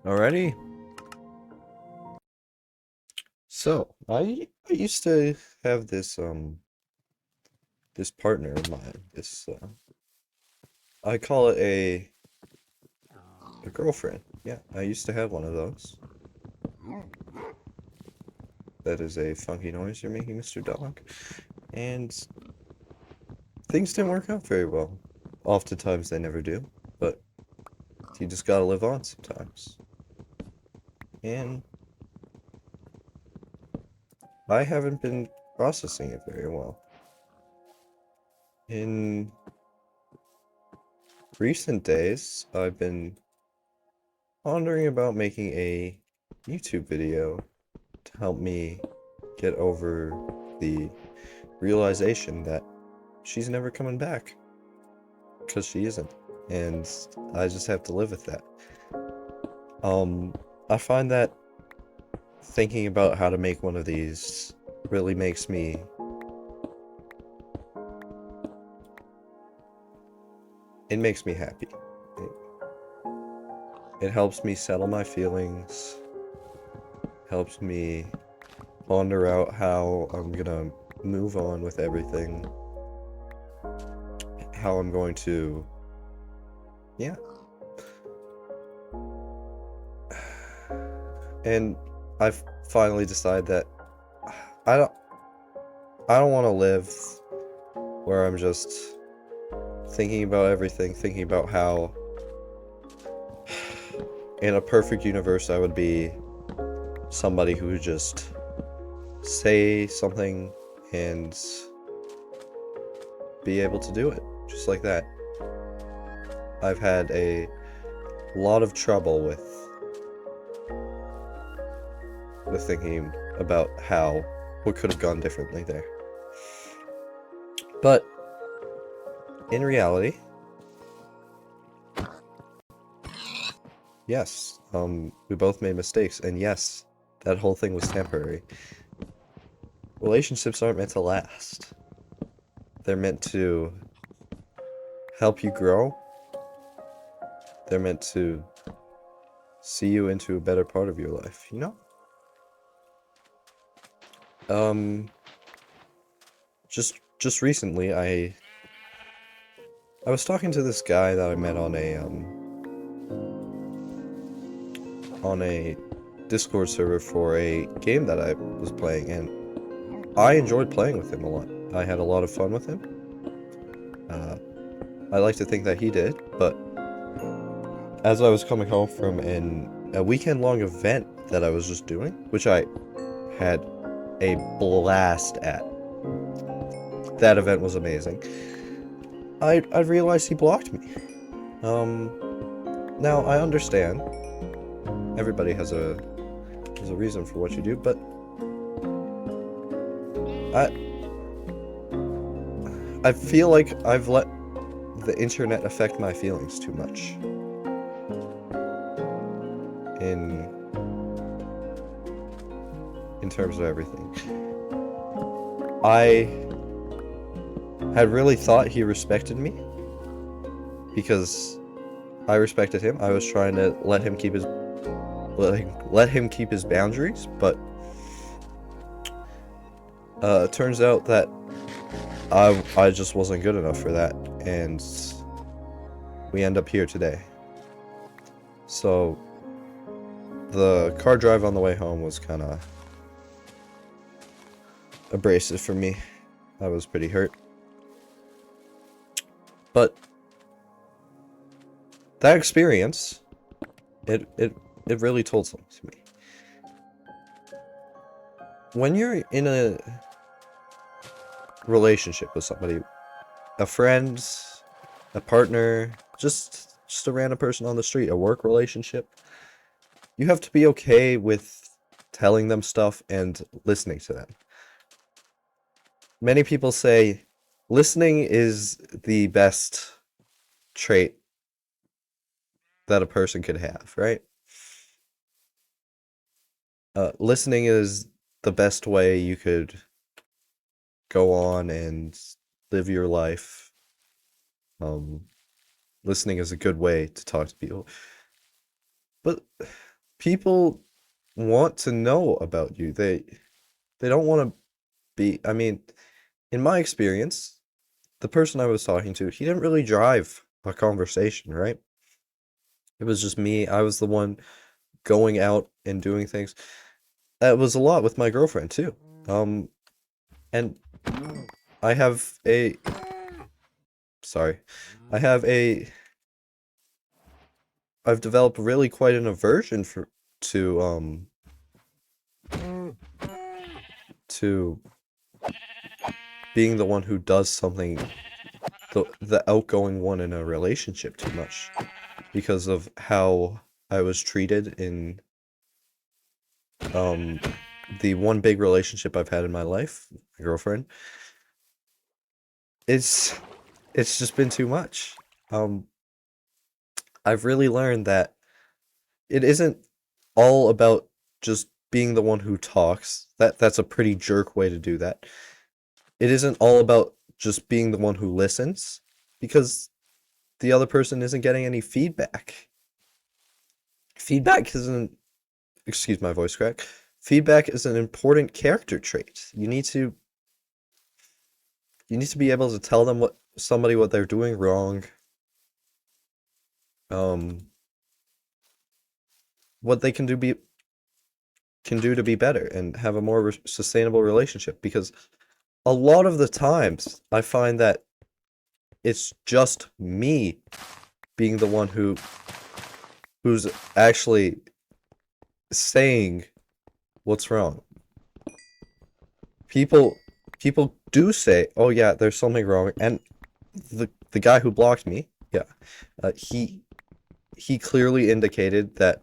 Alrighty. So I used to have this partner of mine. This I call it a girlfriend. Yeah, I used to have one of those. That is a funky noise you're making, Mr. Dog. And things didn't work out very well. Oftentimes they never do, but you just gotta live on sometimes. And I haven't been processing it very well. In recent days, I've been pondering about making a YouTube video to help me get over the realization that she's never coming back. Because she isn't. And I just have to live with that. I find that thinking about how to make one of these really makes me happy. It, it helps me settle my feelings, helps me ponder out how I'm gonna move on with everything, how I'm going to, yeah. And I've finally decided that I don't I don't want to live where I'm just thinking about everything, thinking about how in a perfect universe I would be somebody who would just say something and be able to do it just like that. I've had a lot of trouble with thinking about what could have gone differently there. But in reality, yes, we both made mistakes, and yes, that whole thing was temporary. Relationships aren't meant to last. They're meant to help you grow. They're meant to see you into a better part of your life, you know? Just recently, I was talking to this guy that I met on a Discord server for a game that I was playing, and I enjoyed playing with him a lot. I had a lot of fun with him. I like to think that he did, but as I was coming home from a weekend-long event that I was just doing, which I had a blast at. That event was amazing. I realized he blocked me. Now I understand. Everybody has a reason for what you do, but I feel like I've let the internet affect my feelings too much. In terms of everything. I had really thought he respected me because I respected him. I was trying to let him keep his boundaries, but it turns out that I just wasn't good enough for that, and we end up here today. So the car drive on the way home was kind of abrasive for me. I was pretty hurt. But that experience, it really told something to me. When you're in a relationship with somebody, a friend, a partner, just a random person on the street, a work relationship, you have to be okay with telling them stuff and listening to them. Many people say listening is the best trait that a person could have, right? Listening is the best way you could go on and live your life. Listening is a good way to talk to people. But People want to know about you. They don't want to be, I mean, in my experience, the person I was talking to, he didn't really drive a conversation, right? It was just me. I was the one going out and doing things. That was a lot with my girlfriend too. And I have a, sorry, I have a, I've developed really quite an aversion to to being the one who does something, the outgoing one in a relationship too much because of how I was treated in um the one big relationship I've had in my life, my girlfriend. It's it's just been too much. Um I've really learned that it isn't all about just being the one who talks. That's a pretty jerk way to do that. It isn't all about just being the one who listens because the other person isn't getting any feedback. Feedback isn't, excuse my voice crack. Feedback is an important character trait. You need to be able to tell them what they're doing wrong, um, what they can do to be better and have a more sustainable relationship. Because a lot of the times, I find that it's just me being the one who's actually saying what's wrong. People people do say, "Oh yeah, there's something wrong," and the guy who blocked me, yeah, he clearly indicated that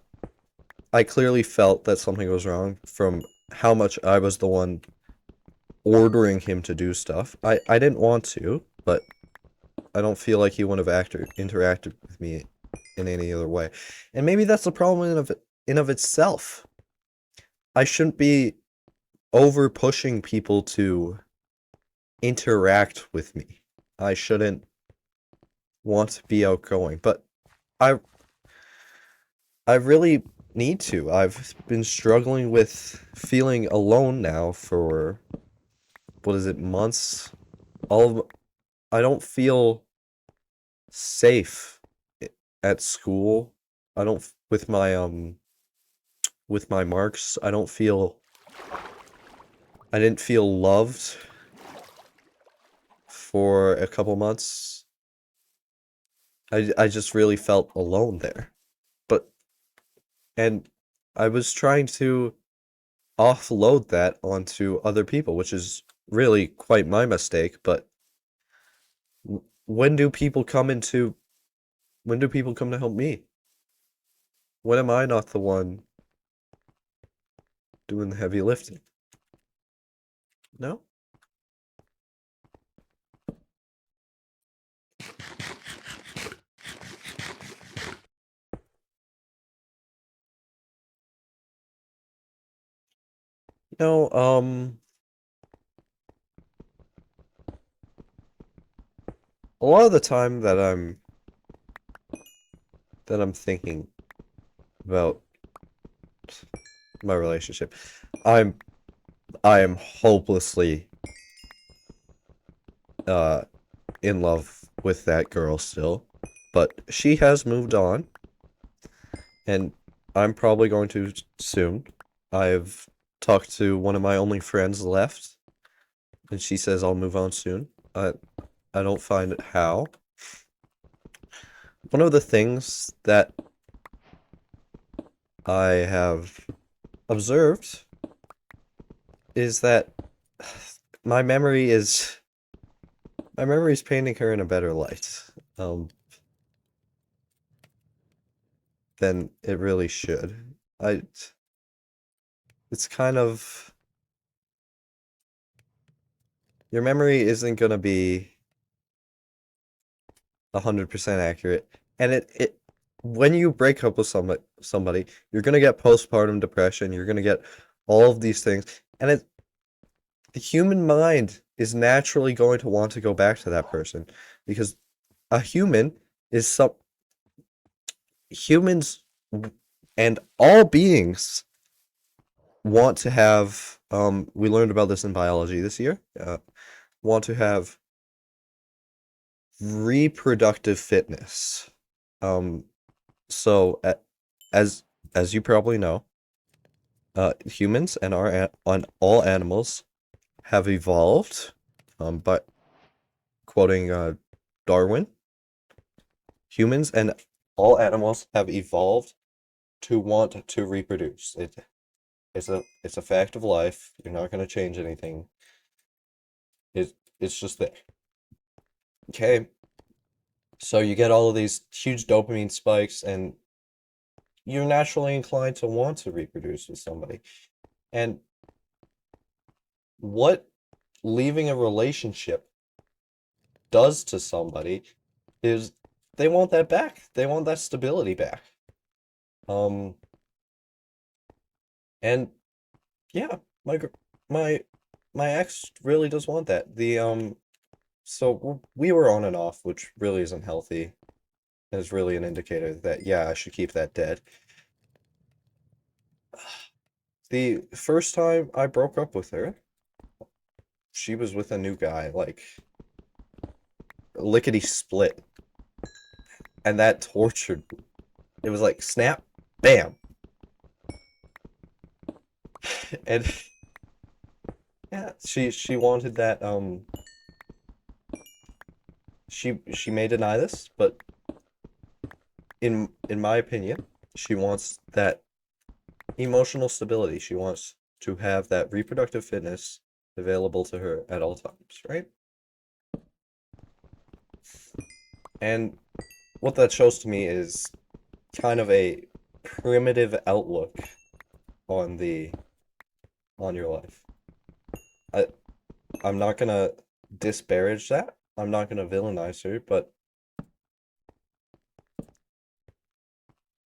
I clearly felt that something was wrong from how much I was the one ordering him to do stuff. I didn't want to, but I don't feel like he would have interacted with me in any other way. And maybe that's the problem in of itself. I shouldn't be over pushing people to interact with me. I shouldn't want to be outgoing, but I I really need to. I've been struggling with feeling alone now for what is it, months? All of I don't feel safe at school. I don't with my marks. I didn't feel loved for a couple months. I just really felt alone there. But and I was trying to offload that onto other people, which is really quite my mistake, but when do people come into when do people come to help me? When am I not the one doing the heavy lifting? No? No, a lot of the time that I'm thinking about my relationship, I'm I am hopelessly uh in love with that girl still, but she has moved on, and I'm probably going to soon. I've talked to one of my only friends left, and she says I'll move on soon. I don't find it how. One of the things that I have observed is that my memory is my memory is painting her in a better light, um, than it really should. I it's kind of your memory isn't gonna be 100% accurate, and it when you break up with somebody, you're gonna get postpartum depression. You're gonna get all of these things, and the human mind is naturally going to want to go back to that person because a human is some humans And all beings want to have, we learned about this in biology this year, want to have reproductive fitness. Um, so as as you probably know, humans and on all animals have evolved, but quoting Darwin, humans and all animals have evolved to want to reproduce. It's a fact of life. You're not going to change anything. It's just there. Okay, so you get all of these huge dopamine spikes, and you're naturally inclined to want to reproduce with somebody. And what leaving a relationship does to somebody is they want that back. They want that stability back. Um, and yeah, my my my ex really does want that. So we were on and off, which really isn't healthy. Is really an indicator that yeah, I should keep that dead. The first time I broke up with her, she was with a new guy, like lickety split, and that tortured me. It was like snap, bam, and yeah, she wanted that. She may deny this, but in my opinion, she wants that emotional stability. She wants to have that reproductive fitness available to her at all times, right? And what that shows to me is kind of a primitive outlook on the on your life. I I'm not gonna disparage that. I'm not gonna villainize her, but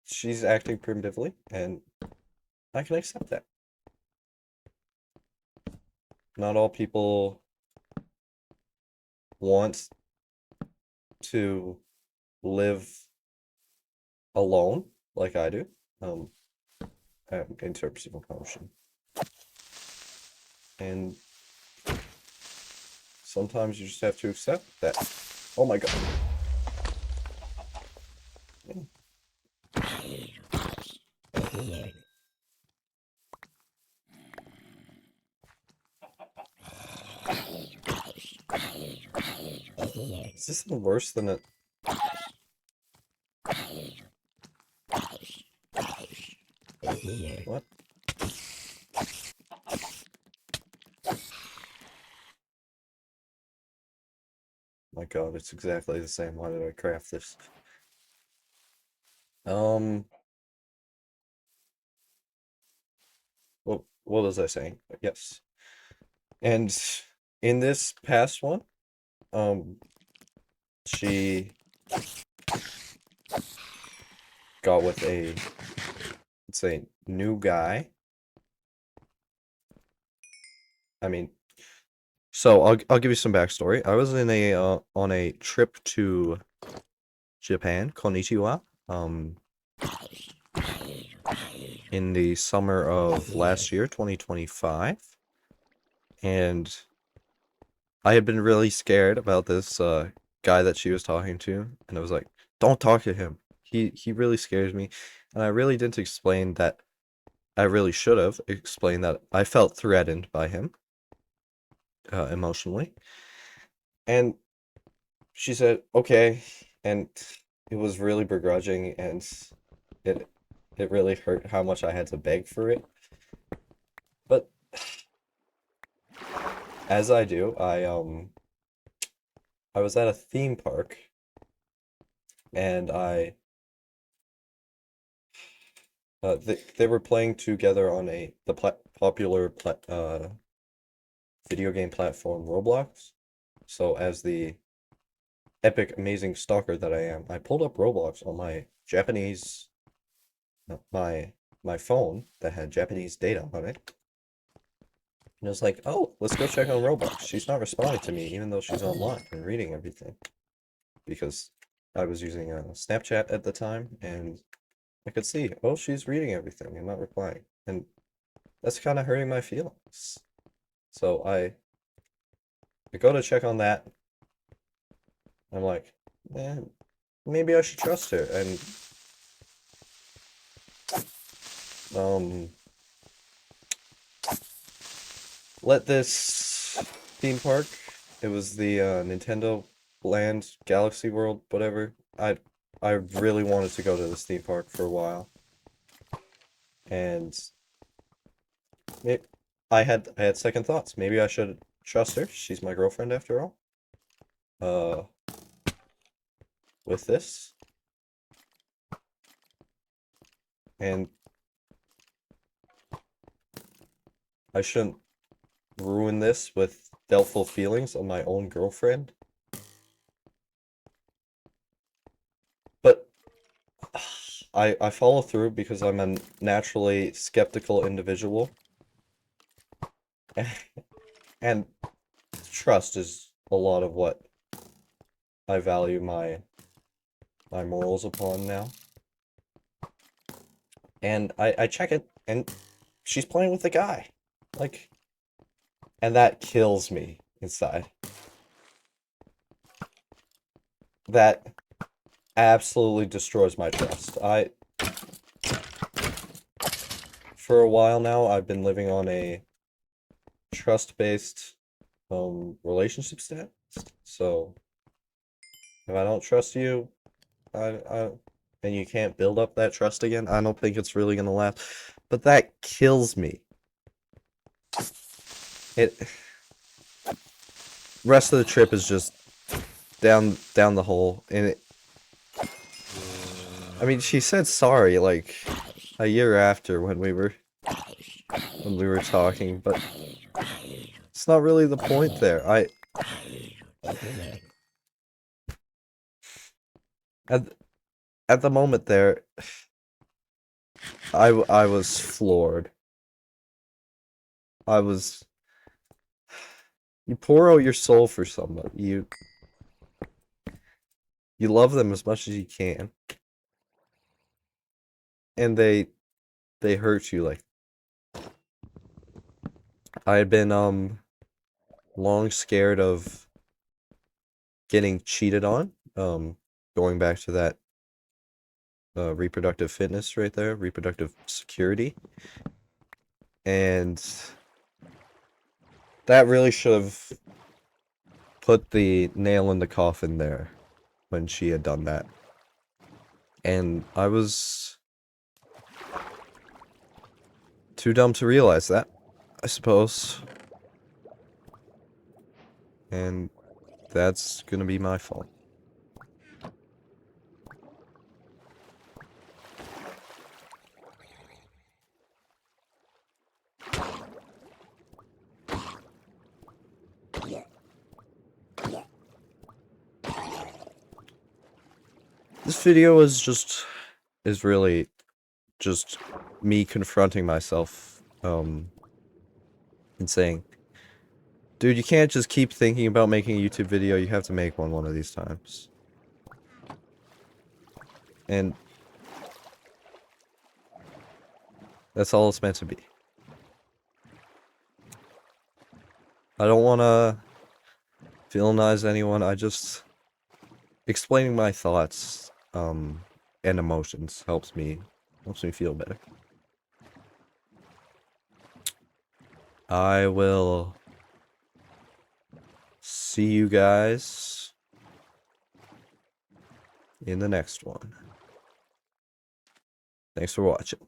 she's acting primitively, and I can accept that. Not all people want to live alone like I do, um, in terms of emotion. And sometimes you just have to accept that. Oh my God. Is this worse than a... What? My God, it's exactly the same. Why did I craft this? Um, what was I saying? Yes. And in this past one, um, she got with a, let's say, new guy. I mean, so I'll give you some backstory. I was in a on a trip to Japan, konnichiwa, in the summer of last year, 2025, and I had been really scared about this guy that she was talking to, and I was like, "Don't talk to him. He really scares me," and I really didn't explain that. I really should have explained that I felt threatened by him, emotionally, and she said, "Okay," and it was really begrudging, and it it really hurt how much I had to beg for it. But as I do, I was at a theme park, and they were playing together on the popular video game platform Roblox. So as the epic amazing stalker that I am, I pulled up Roblox on my Japanese my my phone that had Japanese data on it. And I was like, oh, let's go check on Roblox. She's not responding to me even though she's online and reading everything. Because I was using Snapchat at the time, and I could see, oh, she's reading everything and not replying. And that's kind of hurting my feelings. So I go to check on that. I'm like, man, maybe I should trust her. And um, let this theme park. It was the Nintendo Land, Galaxy World, whatever. I really wanted to go to this theme park for a while, and it, I had second thoughts. Maybe I should trust her. She's my girlfriend after all. Uh, with this, and I shouldn't ruin this with doubtful feelings on my own girlfriend. But I follow through because I'm a naturally skeptical individual. And trust is a lot of what I value my morals upon now. And I check it, and she's playing with the guy. Like, and that kills me inside. That absolutely destroys my trust. For a while now, I've been living on a trust-based relationship status. So if I don't trust you, I and you can't build up that trust again, I don't think it's really gonna last. But that kills me. It rest of the trip is just down the hole, and I mean, she said sorry like a year after when we were talking, but it's not really the point there. At at the moment there, I was floored. I was You pour out your soul for somebody. You love them as much as you can, and they hurt you. Like, I had been long scared of getting cheated on. Going back to that reproductive fitness right there, reproductive security. And that really should have put the nail in the coffin there when she had done that. And I was too dumb to realize that, I suppose. And that's gonna be my fault. This video is really just me confronting myself, and saying, dude, you can't just keep thinking about making a YouTube video, you have to make one of these times. And that's all it's meant to be. I don't wanna villainize anyone, I just explaining my thoughts, and emotions helps me feel better. I will see you guys in the next one. Thanks for watching.